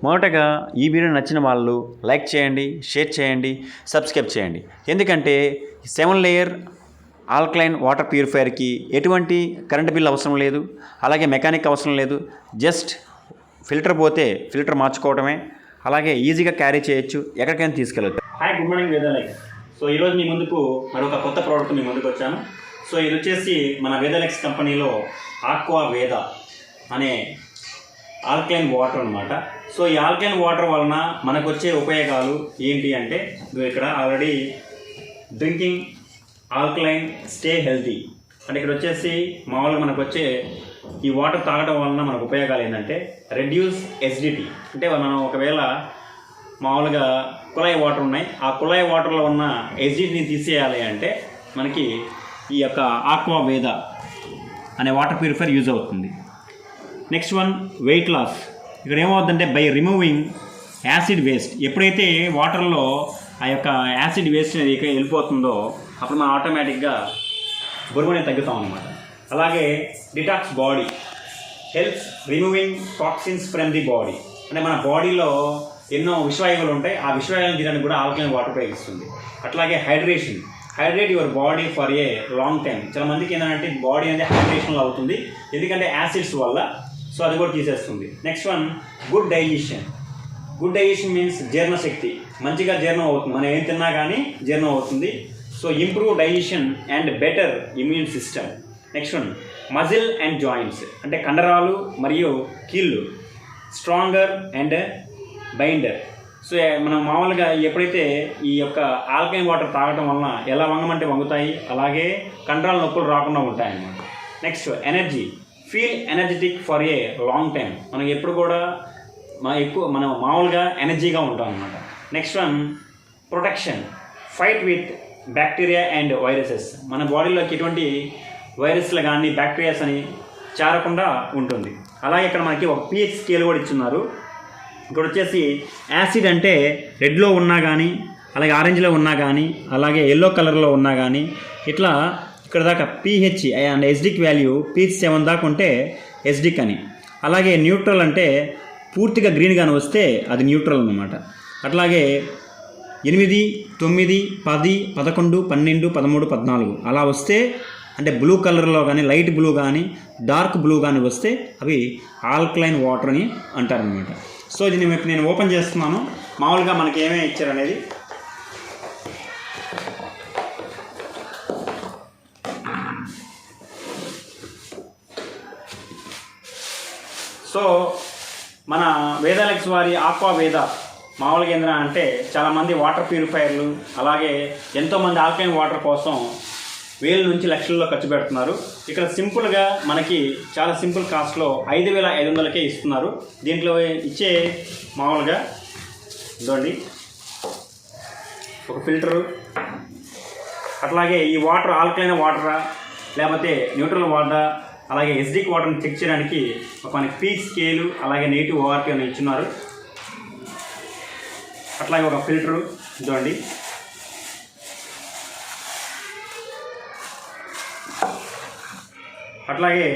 మొదటగా ఈ వీడియో నచ్చిన వాళ్ళు లైక్ చేయండి, షేర్ చేయండి, సబ్స్క్రైబ్ చేయండి. ఎందుకంటే 7 లేయర్ ఆల్కలైన్ వాటర్ ప్యూరిఫైయర్కి ఎటువంటి కరెంట్ బిల్ అవసరం లేదు, అలాగే మెకానిక్ అవసరం లేదు. జస్ట్ ఫిల్టర్ పోతే ఫిల్టర్ మార్చుకోవడమే. అలాగే ఈజీగా క్యారీ చేయొచ్చు, ఎక్కడికైనా తీసుకెళ్ళచ్చు. హాయ్, గుడ్ మార్నింగ్ వేదాలెక్స్. సో ఈరోజు మీ ముందుకు మరొక కొత్త ప్రోడక్ట్ మీ ముందుకు వచ్చాను. సో ఇది వచ్చేసి మన వేదాలెక్స్ కంపెనీలో ఆక్వా వేద అనే ఆల్కలైన్ వాటర్ అనమాట. సో ఈ ఆల్కలైన్ వాటర్ వలన మనకు వచ్చే ఉపయోగాలు ఏంటి అంటే, ఇక్కడ already drinking alkaline stay healthy అంటే ఇక్కడ వచ్చేసి మామూలుగా మనకు వచ్చే ఈ వాటర్ తాగడం వలన మనకు ఉపయోగాలు ఏంటంటే రెడ్యూస్ ఎసిడిటీ. అంటే మనం ఒకవేళ మామూలుగా కుళాయి వాటర్ ఉన్నాయి, ఆ కుళాయి వాటర్లో ఉన్న ఎసిడిటీని తీసేయాలి అంటే మనకి ఈ యొక్క ఆక్వా వేద అనే వాటర్ ప్యూరిఫైయర్ యూజ్ అవుతుంది. Next one, weight loss. ఇక్కడ ఏమవుతుందంటే బై రిమూవింగ్ యాసిడ్ వేస్ట్. ఎప్పుడైతే వాటర్లో ఆ యొక్క యాసిడ్ వేస్ట్ అనేది వెళ్ళిపోతుందో అప్పుడు మనం ఆటోమేటిక్గా బరువు అనేది తగ్గుతాం అనమాట. అలాగే detox body, helps removing toxins from the body. అంటే మన బాడీలో ఎన్నో విషవాయువులు ఉంటాయి, ఆ విషవాయువులను తీయడానికి కూడా ఆల్కలైన్ వాటర్ ఉపయోగిస్తుంది. అట్లాగే hydration, hydrate your body for a long time. చాలా మందికి ఏంటంటే బాడీ అనేది హైడ్రేషన్లో అవుతుంది ఎందుకంటే యాసిడ్స్ వల్ల, సో అది కూడా తీసేస్తుంది. Next one, good digestion. Good digestion means జీర్ణశక్తి, మంచిగా జీర్ణం అవుతుంది, మనం ఏం తిన్నా కానీ జీర్ణం అవుతుంది. So improve digestion and better immune system. Next one, muscle and joints. అంటే కండరాలు మరియు కీళ్ళు స్ట్రాంగర్ అండ్ బైండర్. సో మనం మామూలుగా ఎప్పుడైతే ఈ యొక్క ఆల్కలైన్ వాటర్ తాగడం వలన ఎలా వంగమంటే వంగుతాయి, అలాగే కండరాల నొప్పులు రాకుండా ఉంటాయి అన్నమాట. Next, energy. Feel energetic for a long time. మనం ఎప్పుడు కూడా మనం మామూలుగా ఎనర్జీగా ఉంటాం అన్నమాట. Next one, protection. Fight with bacteria and viruses. మన బాడీలోకి ఎటువంటి వైరస్లు కానీ బ్యాక్టీరియాస్ అని చేరకుండా ఉంటుంది. అలాగే ఇక్కడ మనకి ఒక pH స్కేల్ కూడా ఇచ్చున్నారు. ఇక్కడ వచ్చేసి యాసిడ్ అంటే రెడ్లో ఉన్నా కానీ, అలాగే ఆరెంజ్లో ఉన్నా కానీ, అలాగే ఎల్లో కలర్లో ఉన్నా కానీ, ఇట్లా ఇక్కడ దాకా pH and acidic value pH 7 దాకా ఉంటే ఎసిడిక్ అని. అలాగే న్యూట్రల్ అంటే పూర్తిగా గ్రీన్గానే వస్తే అది న్యూట్రల్ అన్నమాట. అట్లాగే 8, 9, 10, 11, 12, 13, 14 అలా వస్తే అంటే బ్లూ కలర్లో కానీ, లైట్ బ్లూ కానీ, డార్క్ బ్లూ కానీ వస్తే అవి ఆల్కలైన్ వాటర్ అని అంటారనమాట. సో ఇది నేను ఓపెన్ చేస్తున్నాను. మామూలుగా మనకి ఏమేమి ఇచ్చారనేది సో మన వేదాలెక్స్ వారి ఆక్వా వేద మామూలుగా ఏంద్రా అంటే చాలామంది వాటర్ ప్యూరిఫైయర్లు, అలాగే ఎంతోమంది ఆల్కలైన్ వాటర్ కోసం వేల నుంచి లక్షల్లో ఖర్చు పెడుతున్నారు. ఇక్కడ సింపుల్గా మనకి చాలా సింపుల్ కాస్ట్లో 5,500కే ఇస్తున్నారు. దీంట్లో ఇచ్చే మామూలుగా ఇదండి ఒక ఫిల్టరు, అట్లాగే ఈ వాటర్ ఆల్కలైన్ వాటరా లేకపోతే న్యూట్రల్ వాటరా, అలాగే ఎసిడిక్ వాటర్ని చెక్ చేయడానికి మనకి pH స్కేలు, అలాగే నెగిటివ్ ORP అని ఇచ్చున్నారు. అట్లాగే ఒక ఫిల్టరు ఇదండి. అట్లాగే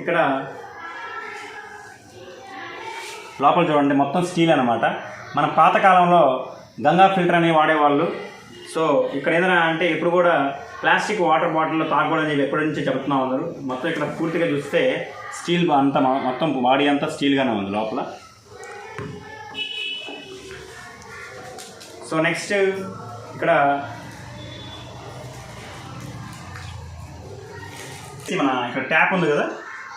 ఇక్కడ లోపల చూడండి మొత్తం స్టీల్ అనమాట. మన పాతకాలంలో గంగా ఫిల్టర్ అని వాడేవాళ్ళు. సో ఇక్కడ ఏదైనా అంటే ఇప్పుడు కూడా ప్లాస్టిక్ వాటర్ బాటిల్లో తాగకూడదని చెప్పి ఎప్పటి నుంచో చెప్తున్నా ఉన్నారు. మొత్తం ఇక్కడ పూర్తిగా చూస్తే స్టీల్ అంతా మొత్తం బాడీ అంతా స్టీల్గానే ఉంది లోపల. సో నెక్స్ట్ ఇక్కడ మన ఇక్కడ ట్యాప్ ఉంది కదా,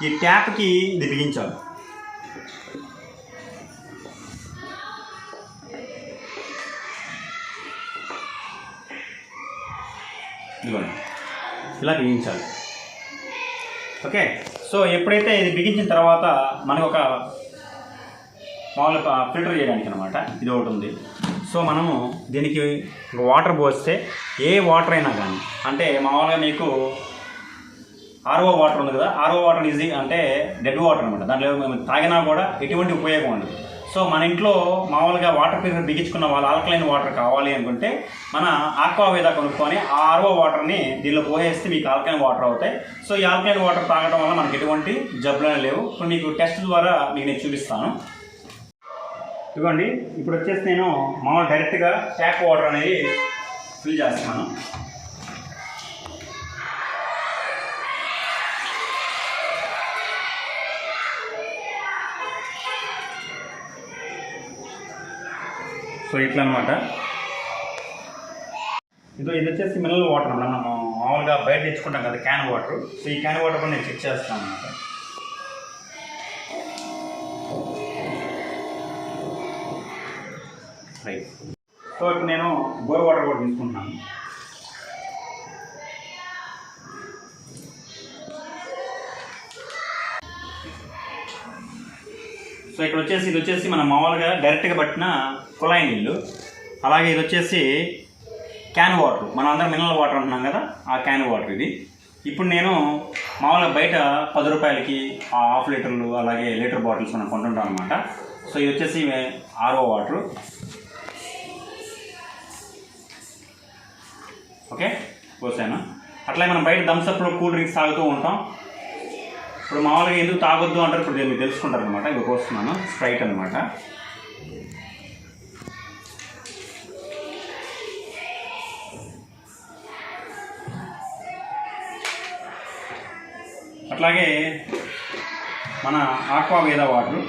ఈ ట్యాప్కి ఇది బిగించాలి. ఇదిగోండి ఇలా బిగించాలి. ఓకే, సో ఎప్పుడైతే ఇది బిగించిన తర్వాత మనకు ఒక మామూలుగా ఫిల్టర్ చేయడానికి అనమాట ఇది ఒకటి ఉంది. సో మనము దీనికి వాటర్ పోస్తే ఏ వాటర్ అయినా కానీ, అంటే మామూలుగా మీకు RO వాటర్ ఉంది కదా, RO వాటర్ ఈజీ అంటే డెడ్ వాటర్ అనమాట. దాంట్లో మేము తాగినా కూడా ఎటువంటి ఉపయోగం ఉండదు. సో మన ఇంట్లో మామూలుగా వాటర్ ప్యూరిఫైయర్ బిగించుకున్న వాళ్ళు ఆల్కలైన్ వాటర్ కావాలి అనుకుంటే మన ఆక్వా వేద కొనుక్కొని ఆ RO వాటర్ని దీనిలో పోసేస్తే మీకు ఆల్కలైన్ వాటర్ అవుతాయి. సో ఈ ఆల్కలైన్ వాటర్ తాగడం వల్ల మనకి ఎటువంటి జబ్బులు లేవు. ఇప్పుడు మీకు టెస్ట్ ద్వారా మీకు నేను చూపిస్తాను. ఇదిగోండి, ఇప్పుడు వచ్చేసి నేను మామూలు డైరెక్ట్గా ట్యాప్ వాటర్ అనేది ఫిల్ చేస్తున్నాను. సో ఇట్లా అనమాట. ఇది వచ్చేసి మినరల్ వాటర్ మనం మామూలుగా బయట తెచ్చుకుంటాం కదా క్యాన్ వాటర్. సో ఈ క్యాన్ వాటర్ కూడా నేను చెక్ చేస్తాను అనమాట. రైట్. సో ఇప్పుడు నేను బోర్ వాటర్ కూడా తీసుకుంటున్నాను. సో ఇక్కడ వచ్చేసి ఇది వచ్చేసి మనం మామూలుగా డైరెక్ట్గా పట్టిన కుళాయి నీళ్ళు. అలాగే ఇది వచ్చేసి క్యాన్ వాటర్, మనం అందరం మినరల్ వాటర్ అంటున్నాం కదా, ఆ క్యాన్ వాటర్ ఇది. ఇప్పుడు నేను మామూలుగా బయట 10 రూపాయలకి హాఫ్ లీటర్లు అలాగే లీటర్ బాటిల్స్ మనం కొంటుంటాం అనమాట. సో ఇది వచ్చేసి ఆర్ఓ వాటర్. ఓకే, పోసాను. అట్లాగే మనం బయట థమ్స్అప్లో కూల్ డ్రింక్స్ తాగుతూ ఉంటాం. ఇప్పుడు మామూలుగా ఎందుకు తాగొద్దు అంటారు, ఇప్పుడు మీరు తెలుసుకుంటారు అనమాట. ఇది పోస్తున్నాను, స్ప్రైట్ అనమాట. అట్లాగే మన ఆక్వావేదా వాటర్.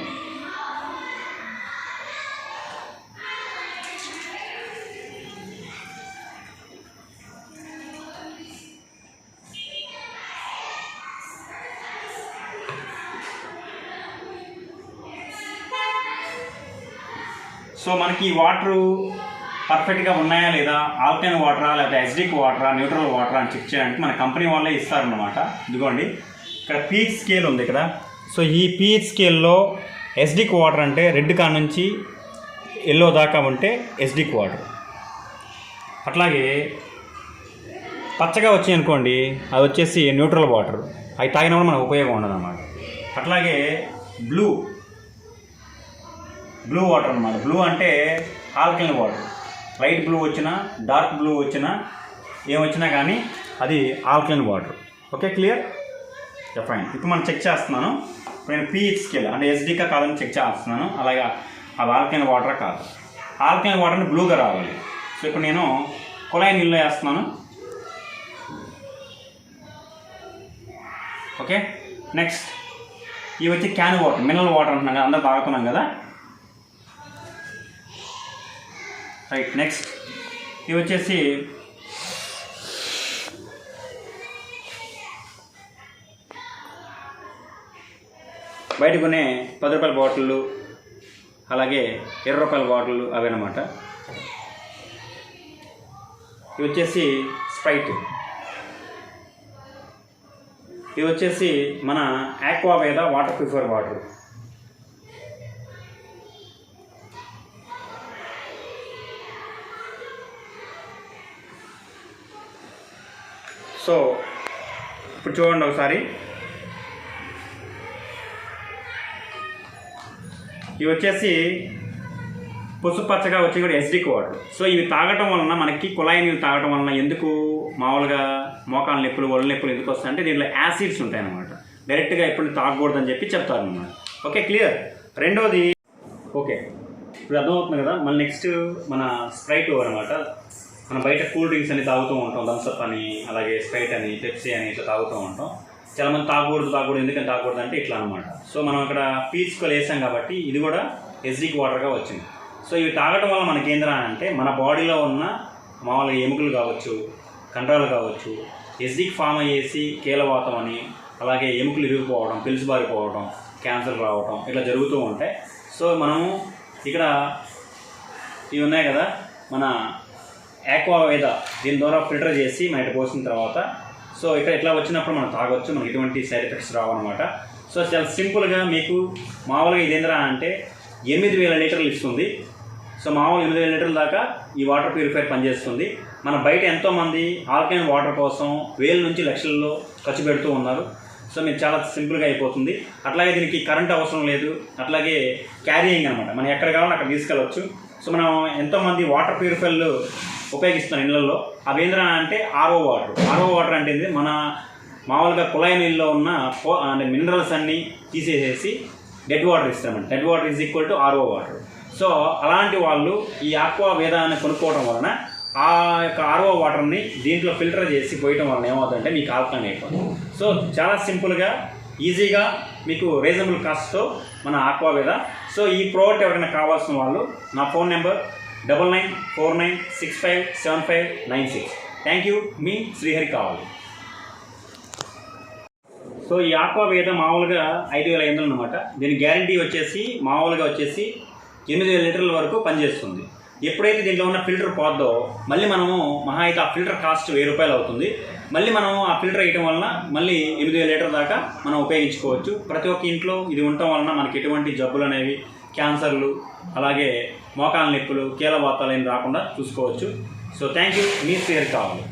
సో మనకి ఈ వాటరు పర్ఫెక్ట్గా ఉన్నాయా లేదా, ఆల్కలైన్ వాటరా లేకపోతే ఎసిడిక్ వాటరా, న్యూట్రల్ వాటరా అని చెక్ చేయడానికి మన కంపెనీ వాళ్ళే ఇస్తారన్నమాట. ఇదిగోండి, ఇక్కడ పీహెచ్ స్కేల్ ఉంది ఇక్కడ. సో ఈ పీహెచ్ స్కేల్లో ఎసిడిక్ వాటర్ అంటే రెడ్ కాడ నుంచి ఎల్లో దాకా ఉంటే ఎసిడిక్ వాటర్. అట్లాగే పచ్చగా వచ్చాయి అనుకోండి, అది వచ్చేసి న్యూట్రల్ వాటర్. అవి తాగిన కూడా మనకు ఉపయోగం ఉండదు అన్నమాట. అట్లాగే బ్లూ వాటర్ అన్నమాట. బ్లూ అంటే ఆల్కలైన్ వాటర్. లైట్ బ్లూ వచ్చినా డార్క్ బ్లూ వచ్చినా ఏమొచ్చినా కానీ అది alkaline water. Okay, clear? Fine. ఇప్పుడు మనం చెక్ చేస్తున్నాను. ఇప్పుడు నేను పీహెచ్ స్కేల్ అంటే ఎస్డికా కాదని చెక్ చేస్తున్నాను. అలాగే అది ఆల్కలైన్ వాటరా కాదు. ఆల్కలైన్ వాటర్ని బ్లూగా రావాలి. సో ఇప్పుడు నేను కుళాయి నీళ్ళు వేస్తున్నాను. ఓకే, నెక్స్ట్ ఇవి వచ్చి క్యాన్ వాటర్, మినరల్ వాటర్ అంటున్నాం కదా, అందరూ తాగుతున్నాం కదా. రైట్. నెక్స్ట్ ఇవి వచ్చేసి బయట కొనే 10 రూపాయల బాటిళ్ళు అలాగే 20 రూపాయల బాటిళ్ళు అవన్నమాట. ఇవి వచ్చేసి స్ప్రైట్. ఇవి వచ్చేసి మన ఆక్వావేదా వాటర్ ప్యూరిఫైయర్ వాటర్. సో ఇప్పుడు చూడండి ఒకసారి, ఇవి వచ్చేసి పసుపు పచ్చగా వచ్చి కూడా ఎసిడిక్ వాటర్. సో ఇవి తాగటం వలన మనకి కుళాయి నీళ్ళు తాగటం వలన ఎందుకు మామూలుగా మోకాళ్ళ నొప్పులు, ఒళ్ళు నొప్పులు ఎందుకు వస్తాయంటే దీంట్లో యాసిడ్స్ ఉంటాయి అన్నమాట. డైరెక్ట్గా ఎప్పుడు తాగకూడదని చెప్పి చెప్తారన్నమాట. Okay, clear? రెండోది, ఓకే ఇప్పుడు అర్థమవుతుంది కదా. మళ్ళీ నెక్స్ట్ మన స్ప్రైట్ అనమాట. మనం బయట కూల్ డ్రింక్స్ అని తాగుతూ ఉంటాం, థమ్స్అప్ అని అలాగే స్ప్రైట్ అని పెప్సీ అని ఇట్లా తాగుతూ ఉంటాం. చాలామంది తాగకూడదు ఎందుకని తాగకూడదు అంటే ఇట్లా అనమాట. సో మనం అక్కడ పీచుకొని వేసాం కాబట్టి ఇది కూడా ఎసిడిక్ వాటర్గా వచ్చింది. సో ఇవి తాగటం వల్ల మనకి ఏంద్రా అంటే మన బాడీలో ఉన్న మామూలుగా ఎముకలు కావచ్చు, కండరాలు కావచ్చు, ఎసిడిక్ ఫామ్ అయ్యేసి కీలవాతం అని అలాగే ఎముకలు ఇరిగిపోవడం, పిలుసుబారిపోవడం, క్యాన్సర్ రావడం ఇట్లా జరుగుతూ ఉంటాయి. సో మనము ఇక్కడ ఇవి ఉన్నాయి కదా మన ఆక్వావేదా, దీని ద్వారా ఫిల్టర్ చేసి మన ఇటు పోసిన తర్వాత సో ఇక్కడ ఇట్లా వచ్చినప్పుడు మనం తాగొచ్చు, మనకి ఎటువంటి సైడ్ ఎఫెక్ట్స్ రావన్నమాట. సో చాలా సింపుల్గా మీకు మామూలుగా ఇదేంద్రా అంటే 8000 లీటర్లు ఇస్తుంది. సో మామూలు 8000 లీటర్ల దాకా ఈ వాటర్ ప్యూరిఫైయర్ పనిచేస్తుంది. మన బయట ఎంతోమంది ఆల్కలైన్ వాటర్ కోసం వేల నుంచి లక్షల్లో ఖర్చు పెడుతూ ఉన్నారు. సో మీకు చాలా సింపుల్గా అయిపోతుంది. అట్లాగే దీనికి కరెంట్ అవసరం లేదు. అట్లాగే క్యారీయింగ్ అనమాట, మనం ఎక్కడ కావాలో అక్కడ తీసుకెళ్ళవచ్చు. సో మనం ఎంతోమంది వాటర్ ప్యూరిఫైర్లు ఉపయోగిస్తున్నాం ఇళ్ళల్లో. అవి ఏంద్రా అంటే ఆర్ఓ వాటర్ అంటే మన మామూలుగా కుళాయి నీళ్ళలో ఉన్న అంటే మినరల్స్ అన్నీ తీసేసేసి డెడ్ వాటర్ ఇస్తామండి. Dead water is equal to RO water. So అలాంటి వాళ్ళు ఈ ఆక్వా వేదాన్ని కొనుక్కోవడం వలన ఆ యొక్క ఆర్ఓ వాటర్ని దీంట్లో ఫిల్టర్ చేసి పోయటం వలన ఏమవుతుందంటే మీకు ఆల్కలైన్ అయిపోతుంది. సో చాలా సింపుల్గా ఈజీగా మీకు రీజనబుల్ కాస్ట్తో మన ఆక్వా వేద. సో ఈ ప్రోడక్ట్ ఎవరైనా కావాల్సిన వాళ్ళు నా ఫోన్ నెంబర్ 9949657596. Thank you. మీ శ్రీహరి కావాలి. సో ఈ ఆక్వా వేద మామూలుగా 5,500 అనమాట. దీని గ్యారంటీ వచ్చేసి మామూలుగా వచ్చేసి 8,000 లీటర్ల వరకు పనిచేస్తుంది. ఎప్పుడైతే దీంట్లో ఉన్న ఫిల్టర్ పోద్దో మళ్ళీ మనము మహా అయితే ఆ ఫిల్టర్ కాస్ట్ 1000 రూపాయలు అవుతుంది. మళ్ళీ మనం ఆ ఫిల్టర్ వేయటం వలన మళ్ళీ 8,000 లీటర్ దాకా మనం ఉపయోగించుకోవచ్చు. ప్రతి ఒక్క ఇంట్లో ఇది ఉండటం వలన మనకి ఎటువంటి జబ్బులు అనేవి, క్యాన్సర్లు, అలాగే మోకాల నొప్పులు, కీళ్ళవాతాలు ఏం రాకుండా చూసుకోవచ్చు. So thank you. మీ శ్రీహరి కావాలి.